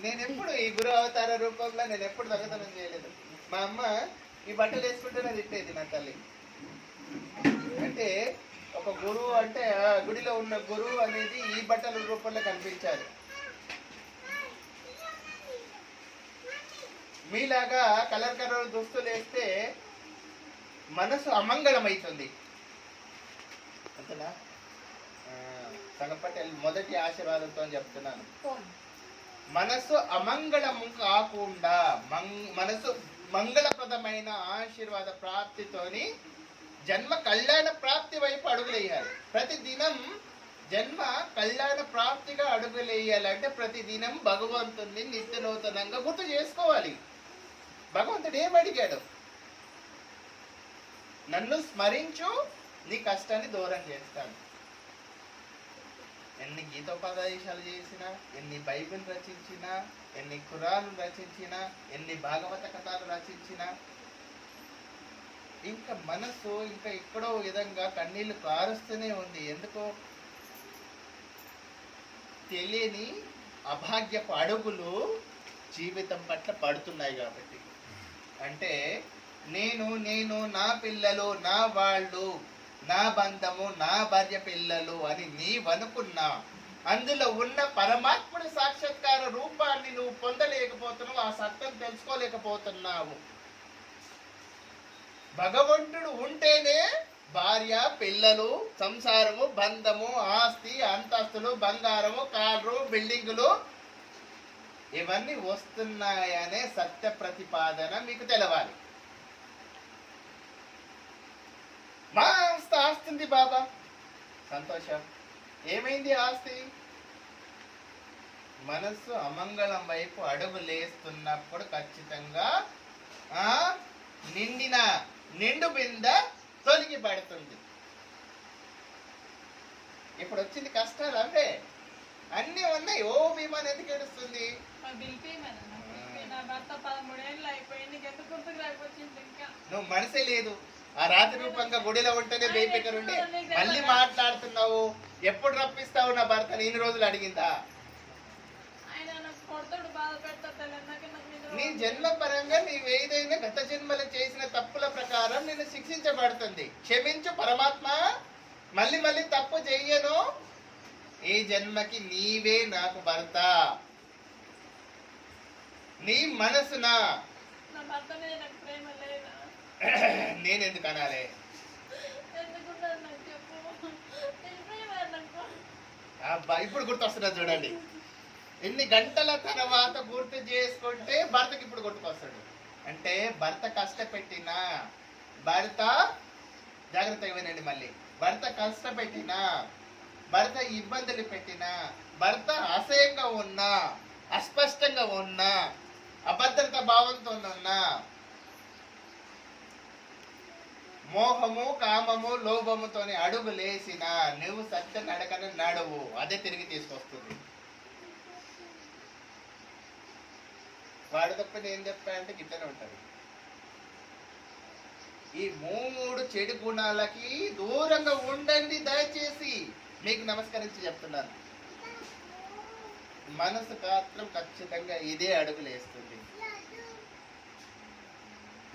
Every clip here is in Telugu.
నేను ఎప్పుడు ఈ గురు అవతార రూపంలో నేను ఎప్పుడు దొంగతనం చేయలేదు. మా అమ్మ ఈ బట్టలు వేసుకుంటేనే తిట్టేది నా తల్లి. అంటే ఒక గురువు అంటే గుడిలో ఉన్న గురువు అనేది ఈ బట్టల రూపంలో కనిపించాలి. మీలాగా కలర్ కలర్ దుస్తులు వేస్తే మనసు అమంగళమవుతుంది అంతేనా? సంగపట్టి మొదటి ఆశీర్వాదంతో చెప్తున్నాను, మనసు అమంగళము కాకుండా మనసు మంగళప్రదమైన ఆశీర్వాద ప్రాప్తితోని జన్మ కళ్యాణ ప్రాప్తి వైపు అడుగులేయాలి. ప్రతిదినం జన్మ కళ్యాణ ప్రాప్తిగా అడుగులేయాలంటే ప్రతిదినం భగవంతుని నిత్య నూతనంగా గుర్తు చేసుకోవాలి. భగవంతుడు ఏమడిగాడు? నన్ను స్మరించు, నీ కష్టాన్ని దూరం చేస్తాను. ఎన్ని గీతోపదేశాలు చేసినా, ఎన్ని బైబిల్ రచించినా, ఎన్ని ఖురాన్ రచించినా, ఎన్ని భాగవత కథలు రచించినా ఇంకా మనసు ఇంకా ఎక్కడో విధంగా కన్నీళ్లు కారుస్తూనే ఉంది. ఎందుకో తెలియని అభాగ్యపు అడుగులు జీవితం పట్ల పడుతున్నాయి కాబట్టి. అంటే నేను నా పిల్లలు, నా వాళ్ళు, నా బంధము, నా భార్య పిల్లలు అని నీవనుకున్నా అందులో ఉన్న పరమాత్ముడి సాక్షాత్కార రూపాన్ని నువ్వు పొందలేకపోతున్నావు, ఆ సత్యం తెలుసుకోలేకపోతున్నావు. భగవంతుడు ఉంటేనే భార్య పిల్లలు, సంసారము, బంధము, ఆస్తి, అంతస్తులు, బంగారము, కార్లు, బిల్డింగులు ఇవన్నీ వస్తున్నాయనే సత్య ప్రతిపాదన మీకు తెలవాలి. మా ఆస్తి ఉంది బాబా, సంతోషం. ఏమైంది ఆస్తి? మనస్సు అమంగళం వైపు అడుగు లేస్తున్నప్పుడు ఖచ్చితంగా నిండు బింద తొలగి పడుతుంది. ఇప్పుడు వచ్చింది కష్టాలు అవే అన్నీ ఉన్నాయి. ఓ భీమాన్ ఎందుకు ఏడుస్తుంది? నువ్వు మనసే లేదు. ఆ రాత్రి రూపంగా గుడిలో ఉంటేనే బేపికర్ ఉండి మళ్ళీ మాట్లాడుతున్నావు. ఎప్పుడు రప్పిస్తావు నా భర్తని? ఇన్ని రోజులు అడిగిందా? నీ జన్మ పరంగా నీవేదైనా గత జన్మలు చేసిన తప్పుల ప్రకారం నేను శిక్షించబడుతుంది. క్షమించు పరమాత్మ, మళ్ళీ మళ్ళీ తప్పు చెయ్యను. ఈ జన్మకి నీవే నాకు భర్త. నీ మనసునా నేనెందుకు అనాలి? అబ్బా ఇప్పుడు గుర్తొస్తున్నా చూడండి. ఎన్ని గంటల తర్వాత గుర్తు చేసుకుంటే భర్తకి ఇప్పుడు గుర్తుకొస్తాడు. అంటే భర్త కష్టపెట్టినా, భర్త జాగ్రత్త ఇవ్వనండి, మళ్ళీ భర్త కష్టపెట్టినా, భర్త ఇబ్బందులు పెట్టినా, భర్త అసహ్యంగా ఉన్నా, అస్పష్టంగా ఉన్నా, అభద్రత భావంతో ఉన్నా, మోహము, కామము, లోభముతోని అడుగు లేసిన నువ్వు సత్య నడకన నడువు, అదే తిరిగి తీసుకొస్తుంది. వాడు తప్ప నేను చెప్పా అంటే గిట్టనే ఉంటుంది. ఈ 3 చెడు గుణాలకి దూరంగా ఉండండి దయచేసి. మీకు నమస్కరించి చెప్తున్నాను. మనసు మాత్రం ఖచ్చితంగా ఇదే అడుగులేస్తుంది.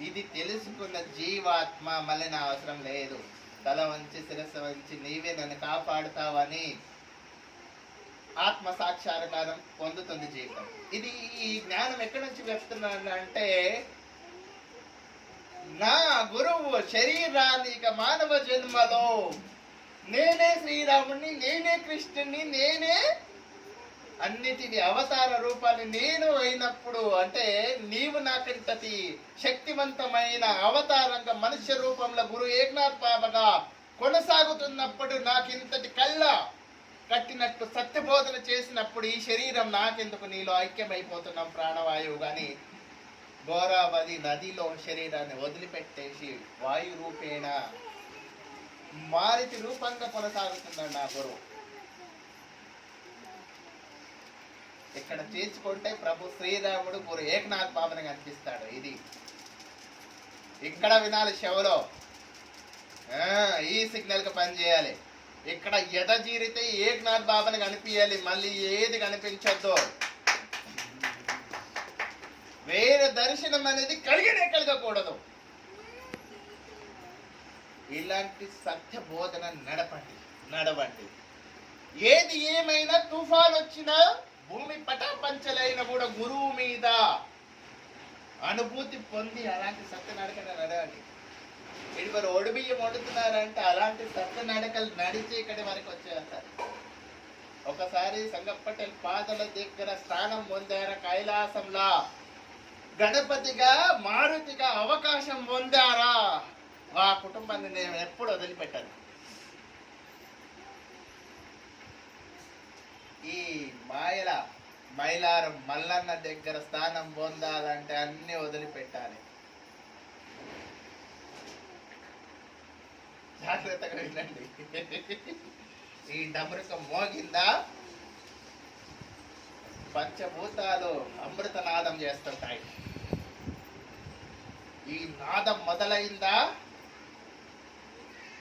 ఇది తెలుసుకున్న జీవాత్మ మళ్ళీ నా అవసరం లేదు, తల వంచి శిరస్సు వంచి నీవే నన్ను కాపాడుతావని ఆత్మ సాక్షాత్కారం పొందుతుంది జీవితం. ఇది ఈ జ్ఞానం ఎక్కడి నుంచి వస్తున్నాను అంటే, నా గురువు శరీరానికి మానవ జన్మలో నేనే శ్రీరాముని, నేనే కృష్ణుని, నేనే అన్నిటిని అవతార రూపాన్ని నేను అయినప్పుడు, అంటే నీవు నాకంతటి శక్తివంతమైన అవతారంగా మనుష్య రూపంలో గురు ఏకనాథ్ బాబాగా కొనసాగుతున్నప్పుడు, నాకింతటి కళ్ళ కట్టినట్టు సత్యబోధన చేసినప్పుడు ఈ శరీరం నాకెందుకు, నీలో ఐక్యమైపోతున్నాం ప్రాణవాయువు. కానీ గోరావతి నదిలో శరీరాన్ని వదిలిపెట్టేసి వాయు రూపేణ మారుతి రూపంగా కొనసాగుతున్నాడు నా గురువు. ఇక్కడ చేర్చుకుంటే ప్రభు శ్రీరాముడు గురు ఏకనాథ్ బాబాని కనిపిస్తాడు. ఇది ఇక్కడ వినాలి చెవులో, ఈ సిగ్నల్ కి పని చేయాలి. ఇక్కడ ఎద జీరితే ఏకనాథ్ బాబాని కనిపించాలి, మళ్ళీ ఏది కనిపించద్దు. వేరే దర్శనం అనేది కలిగనే కలగకూడదు. ఇలాంటి సత్య బోధన నడవండి. ఏది ఏమైనా తుఫాన్ వచ్చినా, భూమి పటాపంచలైన కూడా గురువు మీద అనుభూతి పొంది అలాంటి సత్య నడకన నడవండి. ఇదివరు ఒడిబియ్యం వండుతున్నారంటే అలాంటి సత్య నడకలు నడిచి ఇక్కడి వరకు వచ్చేస్తారు. ఒకసారి సంగపటేల్ పాదల దగ్గర స్థానం పొందారా, కైలాసంలా గణపతిగా మారుతిగా అవకాశం పొందారా, ఆ కుటుంబాన్ని నేను ఎప్పుడు వదిలిపెట్టాను. ఈ మైలారం మల్లన్న దగ్గర స్థానం పొందాలంటే అన్ని వదిలిపెట్టాలి. జాగ్రత్తగా వినండి. ఈ డమరుకం మోగిందా, పంచభూతాలు అమృత నాదం చేస్తుంటాయి. ఈ నాదం మొదలైందా,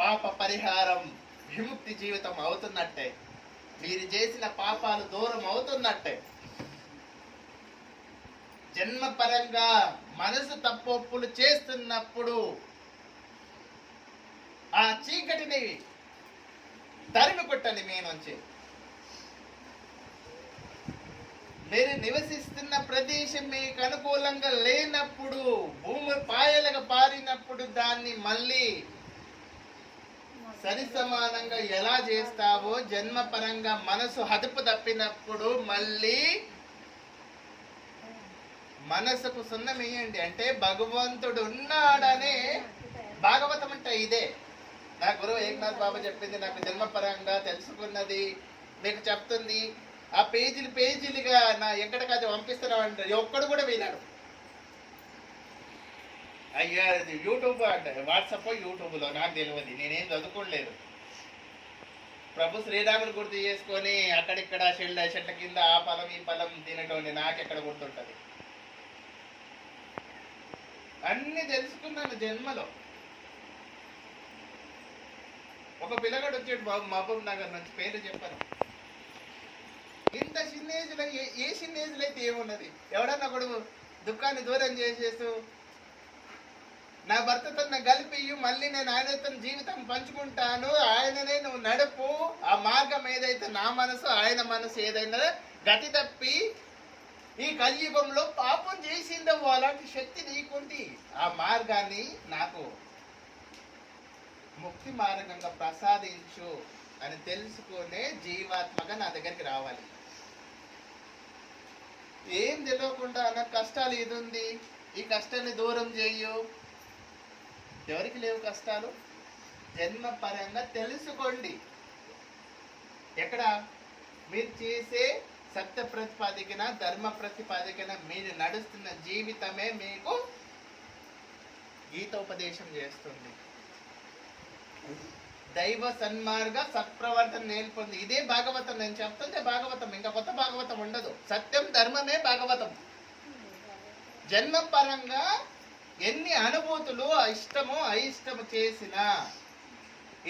పాప పరిహారం విముక్తి జీవితం అవుతున్నట్టే. మీరు చేసిన పాపాలు దూరం అవుతున్నట్టే. జన్మ పరంగా మనసు తప్పొప్పులు చేస్తున్నప్పుడు ఆ చీకటిని తరిమి కొట్టండి మీ నుంచి. మీరు నివసిస్తున్న ప్రదేశం మీకు అనుకూలంగా లేనప్పుడు, భూమి పాయలుగా పారినప్పుడు దాన్ని మళ్ళీ సరి సమానంగా ఎలా చేస్తావో, జన్మ పరంగా మనసు హదుపు తప్పినప్పుడు మళ్ళీ మనసుకు సున్నమేయండి. అంటే భగవంతుడు ఉన్నాడనే భాగవతం అంటే ఇదే. నా గురువు ఏకనాథ్ బాబా చెప్పింది, నాకు జన్మ పరంగా తెలుసుకున్నది మీకు చెప్తుంది. ఆ పేజీలుగా నా ఎక్కడికైతే పంపిస్తున్నావు అంటే ఒక్కడు కూడా వినాడు. అయ్యా యూట్యూబ్ అంటే వాట్సాప్ యూట్యూబ్లో నాకు తెలియదు, నేనేం చదువుకోలేదు. ప్రభు శ్రీరాముని గుర్తు చేసుకొని అక్కడిక్కడ చెట్ల కింద ఆ ఫలం ఈ ఫలం తినటోని నాకెక్కడ గుర్తుంటది. అన్ని తెలుసుకున్నాను జన్మలో. ఒక పిల్లగాడు వచ్చాడు బాబు మహబూబ్ నగర్ నుంచి, పేరు చెప్పాను. ఇంత చిన్న ఏజ్లో ఏ చిన్న ఏజ్లో అయితే ఏమున్నది, ఎవడన్నా కొడుకు దుఃఖాన్ని దూరం చేసేసు నా భర్తతో కలిపి మళ్ళీ నేను ఆయనతో జీవితం పంచుకుంటాను, ఆయననే నువ్వు నడుపు, ఆ మార్గం ఏదైతే నా మనసు ఆయన మనసు ఏదైనా గతి తప్పి ఈ కలియుగంలో పాపం చేసిందో అలాంటి శక్తి నీకుంది, ఆ మార్గాన్ని నాకు ముక్తి మార్గంగా ప్రసాదించు అని తెలుసుకునే జీవాత్మగా నా దగ్గరికి రావాలి. ఏం తెలియకుండా అన్న కష్టాలు ఇది ఉంది, ఈ కష్టాన్ని దూరం చేయు. ఎవరికి లేవు కష్టాలు? జన్మ పరంగా తెలుసుకోండి. ఎక్కడ మీరు చేసే సత్య ప్రతిపాదికన, ధర్మ ప్రతిపాదికన, మీరు నడుస్తున్న జీవితమే మీకు గీతోపదేశం చేస్తుంది. దైవ సన్మార్గ సత్ప్రవర్తన నేర్పొంది. ఇదే భాగవతం. నేను చెప్తుంటే భాగవతం, ఇంకా కొత్త భాగవతం ఉండదు. సత్యం ధర్మమే భాగవతం. జన్మ పరంగా ఎన్ని అనుభూతులు ఇష్టము అయిష్టము చేసినా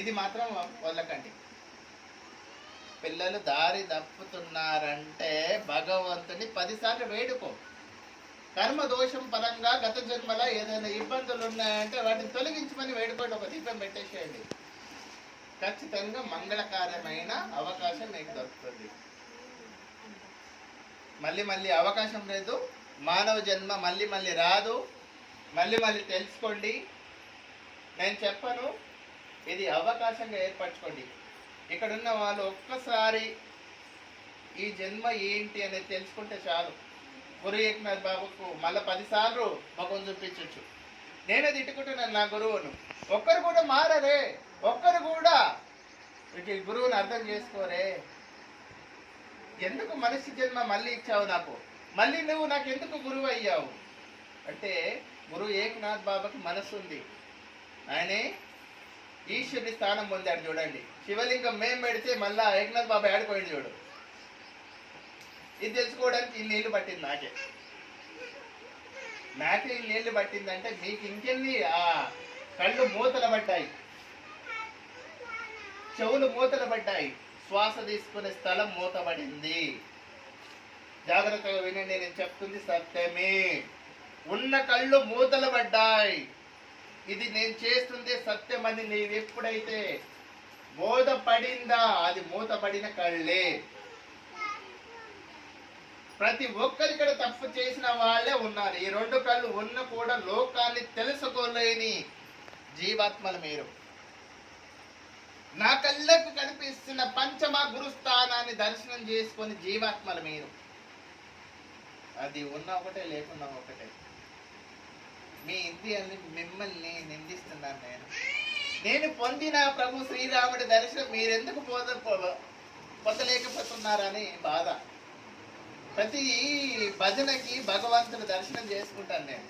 ఇది మాత్రం వదలకండి. పిల్లలు దారి తప్పుతున్నారంటే భగవంతుని 10 సార్లు వేడుకో. కర్మ దోషం పరంగా గత జన్మలో ఏదైనా ఇబ్బందులు ఉన్నాయంటే వాటిని తొలగించమని వేడుకోండి. ఒక దీపం పెట్టేసేయండి. ఖచ్చితంగా మంగళకార్యమైన అవకాశం మీకు దొరుకుతుంది. మళ్ళీ అవకాశం లేదు. మానవ జన్మ మళ్ళీ రాదు. మళ్ళీ తెలుసుకోండి. నేను చెప్పను, ఇది అవకాశంగా ఏర్పరచుకోండి. ఇక్కడున్న వాళ్ళు ఒక్కసారి ఈ జన్మ ఏంటి అనేది తెలుసుకుంటే చాలు. గురు ఏకనాథ్ బాబుకు మళ్ళీ 10 సార్లు ముఖం చూపించచ్చు. నేనే తిట్టుకుంటున్నాను నా గురువును. ఒక్కరు కూడా మారరే, ఒక్కరు కూడా గురువుని అర్థం చేసుకోరే. ఎందుకు మనిషి జన్మ మళ్ళీ ఇచ్చావు నాకు, మళ్ళీ నువ్వు నాకు ఎందుకు గురువు అయ్యావు అంటే, గురువు ఏకనాథ్ బాబాకి మనసు ఉంది. ఆయనే ఈశ్వరుని స్థానం పొందాడు. చూడండి, శివలింగం మేం పెడితే మళ్ళా ఏకనాథ్ బాబా ఆడిపోయింది చూడు. ఇది తెలుసుకోవడానికి ఇన్నేళ్ళు పట్టింది. నాకే ఇన్నేళ్ళు పట్టిందంటే మీకు ఇంకెన్ని ఆ కళ్ళు మూతలు పడ్డాయి, చెవులు మూతలు పడ్డాయి, శ్వాస తీసుకునే స్థలం మూతబడింది. జాగ్రత్తగా వినండి, నేను చెప్తుంది సత్యమే. ఉన్న కళ్ళు మూతలు పడ్డాయి. ఇది నేను చేస్తుంది సత్యమని నీవు ఎప్పుడైతే బోధపడిందా, అది మూతపడిన కళ్ళే. ప్రతి ఒక్కరి ఇక్కడ తప్పు చేసిన వాళ్ళే ఉన్నారు. ఈ రెండు కళ్ళు ఉన్న కూడా లోకాన్ని తెలుసుకోలేని జీవాత్మలు మీరు. నా కళ్ళకు కనిపిస్తున్న పంచమ గురుస్థానాన్ని దర్శనం చేసుకొని జీవాత్మలు మీరు. అది ఉన్న ఒకటే, లేకున్నా ఒకటే. మీ ఇంద్రియాన్ని మిమ్మల్ని నిందిస్తున్నాను నేను పొందిన ప్రభు శ్రీరాముడి దర్శనం మీరెందుకు పొందలేకపోతున్నారని బాధ. ప్రతి భజనకి భగవంతుని దర్శనం చేసుకుంటాను నేను.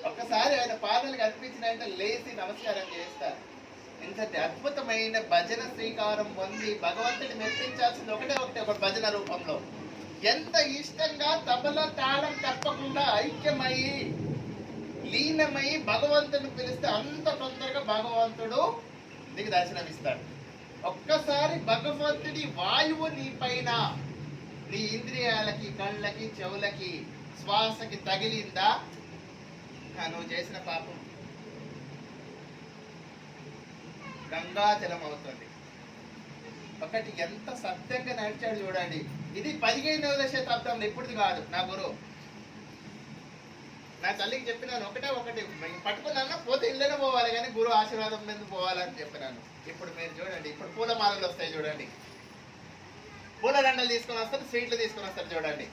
ఒక్కసారి ఆయన పాదాలు కనిపించినంటే లేచి నమస్కారం చేస్తారు. ఇంతటి అద్భుతమైన భజన శ్రీకారం పొంది భగవంతుని మెప్పించాల్సింది ఒకటే ఒక భజన రూపంలో. ఎంత ఇష్టంగా తబల తాళం తప్పకుండా ఐక్యమై లీనమై భగవంతుని పిలిస్తే అంత తొందరగా భగవంతుడు నీకు దర్శనమిస్తాడు. ఒక్కసారి భగవంతుడి వాయువు నీ పైన, నీ ఇంద్రియాలకి, కళ్ళకి, చెవులకి, శ్వాసకి తగిలిందా, నువ్వు చేసిన పాపం గంగాజలం అవుతుంది. ఒకటి ఎంత సత్యంగా నడిచాడు చూడండి. ఇది 15వ శతాబ్దంలో, ఇప్పుడుది కాదు. నా గురువు నా తల్లికి చెప్పినాను ఒకటి పట్టుకున్నా పోతే ఇళ్ళనే పోవాలి కానీ గురువు ఆశీర్వాదం మీద పోవాలని చెప్పినాను. ఇప్పుడు మీరు చూడండి, ఇప్పుడు పూలమాలలు వస్తాయి చూడండి, పూలదండలు తీసుకొని వస్తారు, స్వీట్లు తీసుకొని వస్తారు చూడండి.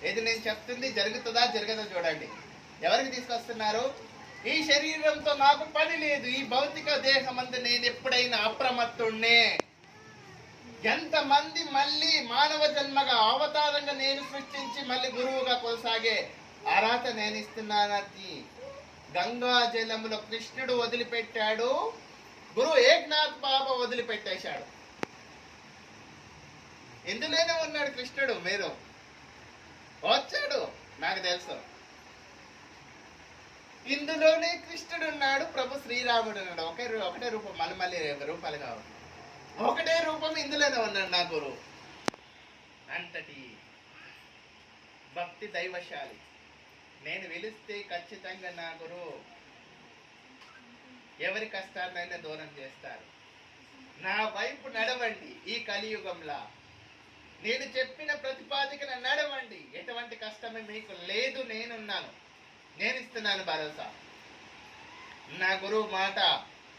ఏది నేను చెప్తుంది జరుగుతుందా జరగదా చూడండి. ఎవరికి తీసుకొస్తున్నారు? ఈ శరీరంతో నాకు పని లేదు, ఈ భౌతిక దేహం అంతా నేను ఎప్పుడైనా అప్రమత్తుణ్ణే. ఎంతమంది మళ్ళీ మానవ జన్మగా అవతారంగా నేను సృష్టించి మళ్ళీ గురువుగా కొనసాగే అర్హత నేను ఇస్తున్నానని గంగా జలములో కృష్ణుడు వదిలిపెట్టాడు, గురువు ఏక్నాథ్ బాబా వదిలిపెట్టేశాడు. ఇందులోనే ఉన్నాడు కృష్ణుడు. మీరు వచ్చాడు, నాకు తెలుసు. ఇందులోనే కృష్ణుడు ఉన్నాడు, ప్రభు శ్రీరాముడు ఉన్నాడు. ఒకటే రూపం, మళ్ళీ రూపాలు కావాలి. ఒకటే రూపం ఇందులోనే ఉన్నాడు నా గురువు. అంతటి భక్తి దైవశాలి. నేను వెలిస్తే ఖచ్చితంగా నా గురువు ఎవరి కష్టాన్నైనా దూరం చేస్తారు. నా వైపు నడవండి. ఈ కలియుగంలో నేను చెప్పిన ప్రతిపాదికన నడవండి. ఎటువంటి కష్టమే మీకు లేదు, నేనున్నాను, నేను ఇస్తున్నాను భరోసా. నా గురువు మాట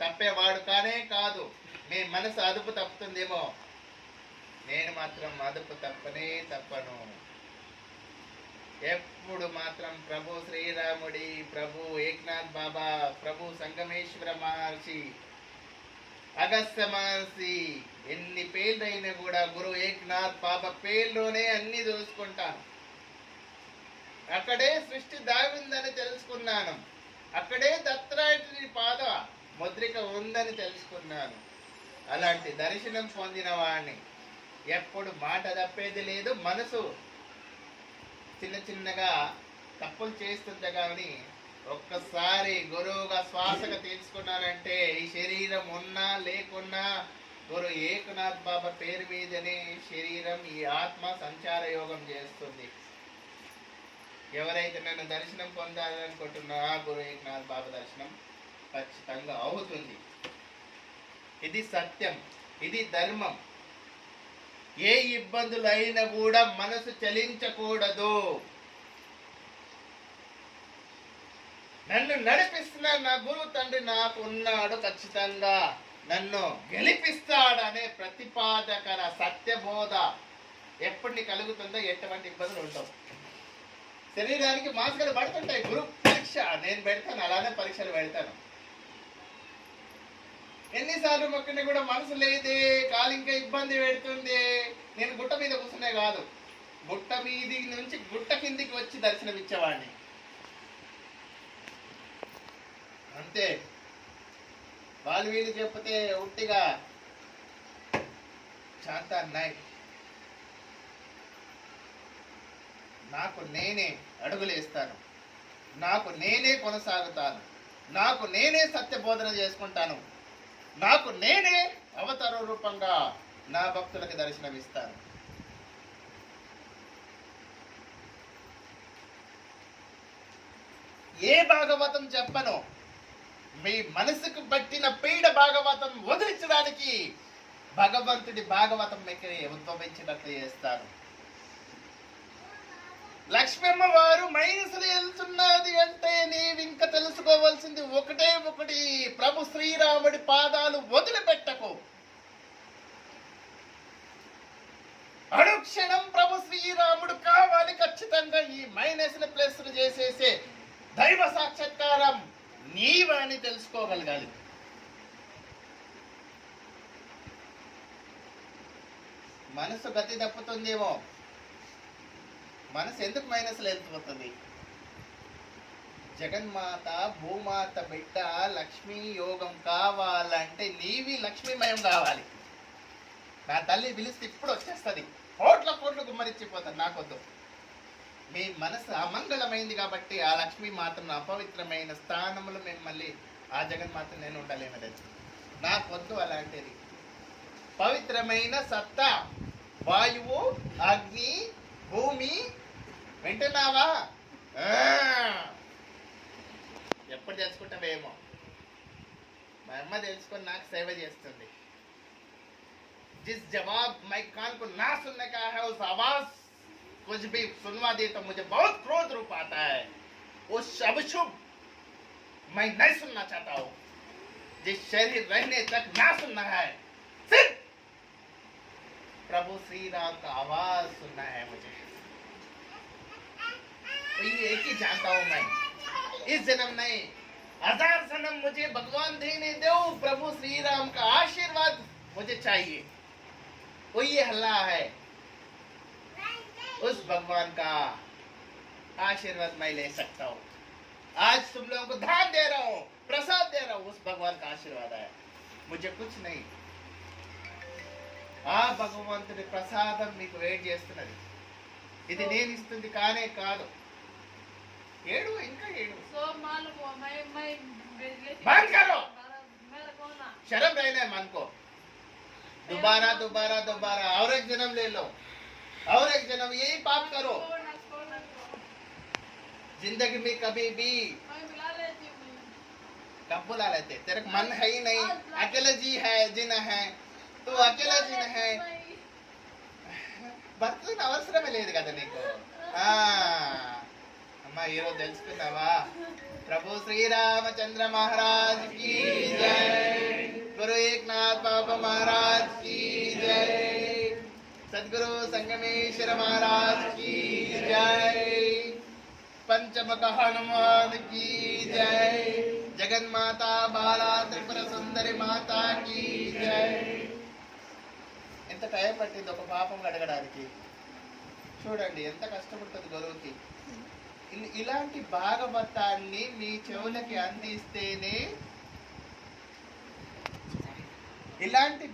తప్పేవాడు కానే కాదు. మీ మనసు అదుపు తప్పుతుందేమో, నేను మాత్రం అదుపు తప్పను. ఎప్పుడు మాత్రం ప్రభు శ్రీరాముడి, ప్రభు ఏక్నాథ్ బాబా, ప్రభు సంగమేశ్వర మహర్షి, అగస్త్య మహర్షి ఎన్ని పేర్లైనా కూడా గురు ఏక్నాథ్ బాబా పేర్లోనే అన్ని చూసుకుంటాను. అక్కడే సృష్టి దాగిందని తెలుసుకున్నాను. అక్కడే దత్తాత్రేయుడి పాద ముద్రిక ఉందని తెలుసుకున్నాను. అలాంటి దర్శనం పొందిన వాడిని ఎప్పుడు మాట తప్పేది లేదు. మనసు చిన్నగా తప్పులు చేస్తుంది కానీ ఒక్కసారి గురువుగా శ్వాసగా తీసుకున్నానంటే ఈ శరీరం ఉన్నా లేకున్నా గురు ఏకనాథ్ బాబా పేరు మీదనే శరీరం, ఈ ఆత్మ సంచార యోగం చేస్తుంది. ఎవరైతే నన్ను దర్శనం పొందాలనుకుంటున్నా గురు ఏకనాథ్ బాబా దర్శనం ఖచ్చితంగా అవుతుంది. ఇది సత్యం, ఇది ధర్మం. ఏ ఇబ్బందులు అయినా కూడా మనసు చలించకూడదు. నన్ను నడిపిస్తున్నాడు నా గురువు తండ్రి, నాకు ఉన్నాడు, ఖచ్చితంగా నన్ను గెలిపిస్తాడనే ప్రతిపాదకర సత్యబోధ ఎప్పుడు నీ కలుగుతుందో ఎటువంటి ఇబ్బందులు ఉండవు. శరీరానికి మాస్కలు పడుతుంటాయి. గురు పరీక్ష నేను పెడతాను, అలానే పరీక్షలు పెడతాను. ఎన్నిసార్లు మొక్కని కూడా మనసు లేదే, కాలు ఇంకా ఇబ్బంది పెడుతుంది. నేను గుట్ట మీద కూర్చునే కాదు, గుట్ట మీది నుంచి గుట్ట కిందికి వచ్చి దర్శనం ఇచ్చేవాడిని. అంతే. వాళ్ళు వీళ్ళు చెప్తే ఉట్టిగా శాంత అన్నాయి. నాకు నేనే అడుగులేస్తాను, నాకు నేనే కొనసాగుతాను, నాకు నేనే సత్యబోధన చేసుకుంటాను, నాకు నేనే అవతార రూపంగా నా భక్తులకు దర్శనమిస్తాను. ఏ భాగవతం చెప్పను. మీ మనసుకు పట్టిన పీడ భాగవతం వదిలించడానికి భగవంతుడి భాగవతం మీకు ఉద్భవించినట్లు చేస్తారు. లక్ష్మమ్మ వారు మైనసులు వెళ్తున్నది అంటే నీవు ఇంకా తెలుసుకోవాల్సింది ఒకటే ఒకటి, ప్రభు శ్రీరాముడి పాదాలు వదిలిపెట్టకు. అనుక్షణం ప్రభు శ్రీరాముడు కావాలి. ఖచ్చితంగా ఈ మైనస్ ప్లస్ చేసేసే దైవ సాక్షాత్కారం నీవని తెలుసుకోగలగాలి. మనసు గతి తప్పుతుందేమో. మనసు ఎందుకు మైనస్లో వెళ్తుపోతుంది? జగన్మాత భూమాత బిడ్డ లక్ష్మీ యోగం కావాలంటే నీవి లక్ష్మీమయం కావాలి. నా తల్లి పిలిస్తే ఇప్పుడు వచ్చేస్తుంది, కోట్ల కోట్లు గుమ్మరించిపోతారు. నాకొద్దు. మీ మనసు అమంగళమైంది కాబట్టి ఆ లక్ష్మీ మాతను అపవిత్రమైన స్థానములు మిమ్మల్ని ఆ జగన్మాత నేను ఉండలేనది. నాకొద్దు అలాంటిది. పవిత్రమైన సత్తా వాయువు, అగ్ని, భూమి. వింటున్నావా? ఎప్పుడు తెలుసుకుంటావేమో. మా అమ్మ తెలుసుకొని నాకు సేవ చేస్తుంది. जिस जवाब मैं कान को ना सुनने का है, उस आवाज कुछ भी सुनवा दे तो मुझे बहुत क्रोध रूप आता है. उस अशुभ मैं नहीं सुनना चाहता हूँ. जिस शरीर रहने तक ना सुनना है, सिर्फ प्रभु श्री राम का आवाज सुनना है मुझे. तो ये एक ही जानता हूँ मैं. इस जन्म नहीं, 1000 जन्म मुझे भगवान देने दो. प्रभु श्री राम का आशीर्वाद मुझे चाहिए. वो ये हल्ला है. उस भगवान का आशीर्वाद मैं ले सकता हूँ. आज तुम लोगों को धान दे रहा हूँ, प्रसाद दे रहा हूँ. उस भगवान का आशीर्वाद है, मुझे कुछ नहीं. ఆ భగవంతుడి ప్రసాదం మీకు వెయిట్ చేస్తున్నది. ఇది నేను ఇస్తుంది కానే కాదు. ఏడు, ఇంకా ఏడు. बंद करो. शर्म रहना है मन को. दोबारा दोबारा दोबारा और एक जन्म ले लो, और एक जन्म यही पाप करो. जिंदगी में कभी भी कब बुला लेते? तेरे मन है ही नहीं. अकेला जी है, जिन है, तू अकेला जिन है. భర్తను అవసరమే లేదు కదా నీకు. అమ్మా ఈరోజు తెలుసుకున్నావా? ప్రభు శ్రీరామచంద్ర మహారాజ్ की जय. गुरु एकनाथ बाबा महाराज की जय. सदगुरु संगमेश्वर महाराज की जय. पंचमुख हनुमान की जय. जगन्माता बाला त्रिपुर सुंदरी माता की जय. ఎంత టైం పట్టింది ఒక పాపం అడగడానికి. చూడండి ఎంత కష్టపడుతుంది గురువుకి. ఇలాంటి భాగవతాన్ని మీ చెవులకి అందిస్తేనే ఇలాంటి